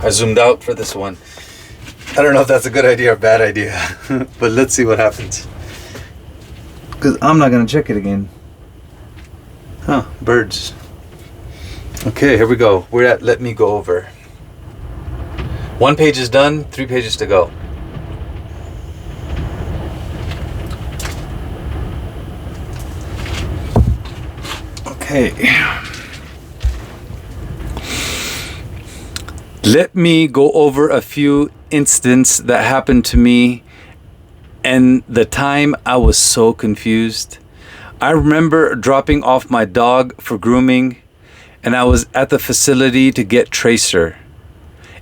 I zoomed out for this one. I don't know if that's a good idea or bad idea, but let's see what happens. Because I'm not going to check it again. Huh, birds. Okay, here we go. We're at Let Me Go Over. 1 page is done, 3 pages to go. Okay. Let me go over a few incidents that happened to me and the time I was so confused. I remember dropping off my dog for grooming, and I was at the facility to get Tracer.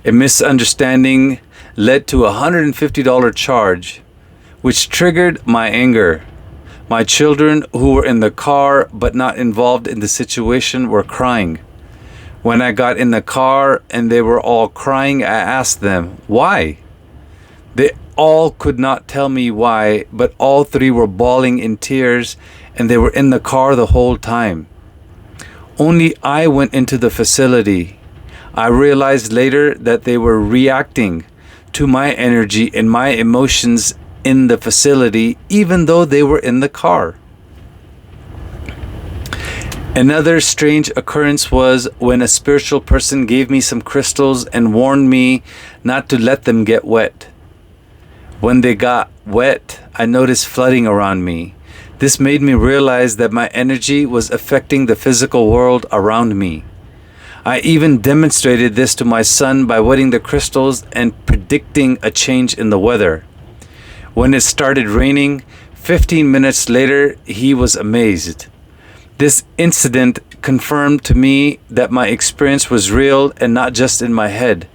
A misunderstanding led to a $150 charge, which triggered my anger. My children, who were in the car but not involved in the situation, were crying. When I got in the car and they were all crying, I asked them, why? They all could not tell me why, but all three were bawling in tears, and they were in the car the whole time. Only I went into the facility. I realized later that they were reacting to my energy and my emotions in the facility, even though they were in the car. Another strange occurrence was when a spiritual person gave me some crystals and warned me not to let them get wet. When they got wet, I noticed flooding around me. This made me realize that my energy was affecting the physical world around me. I even demonstrated this to my son by wetting the crystals and predicting a change in the weather. When it started raining, 15 minutes later, he was amazed. This incident confirmed to me that my experience was real and not just in my head.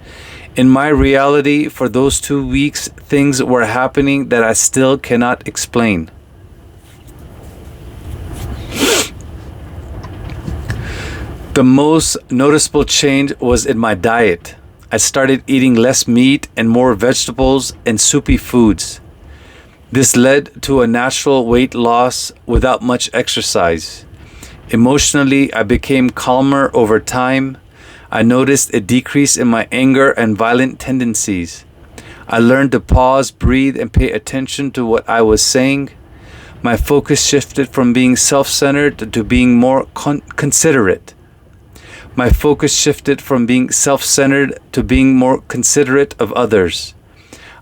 In my reality, for those 2 weeks, things were happening that I still cannot explain. The most noticeable change was in my diet. I started eating less meat and more vegetables and soupy foods. This led to a natural weight loss without much exercise. Emotionally, I became calmer over time. I noticed a decrease in my anger and violent tendencies. I learned to pause, breathe, and pay attention to what I was saying. My focus shifted from being self-centered to being more considerate. My focus shifted from being self-centered to being more considerate of others.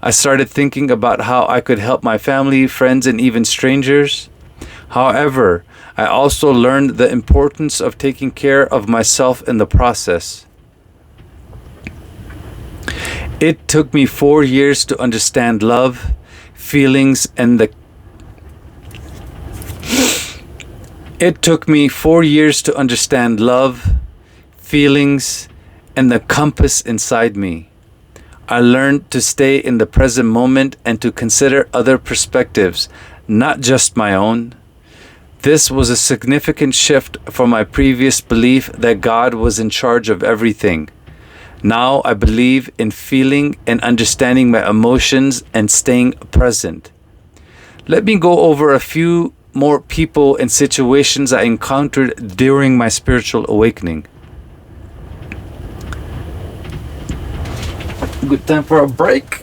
I started thinking about how I could help my family, friends, and even strangers. However, I also learned the importance of taking care of myself in the process. It took me 4 years to understand love, feelings, and the compass inside me. I learned to stay in the present moment and to consider other perspectives, not just my own. This was a significant shift from my previous belief that God was in charge of everything. Now I believe in feeling and understanding my emotions and staying present. Let me go over a few more people and situations I encountered during my spiritual awakening. Good time for a break.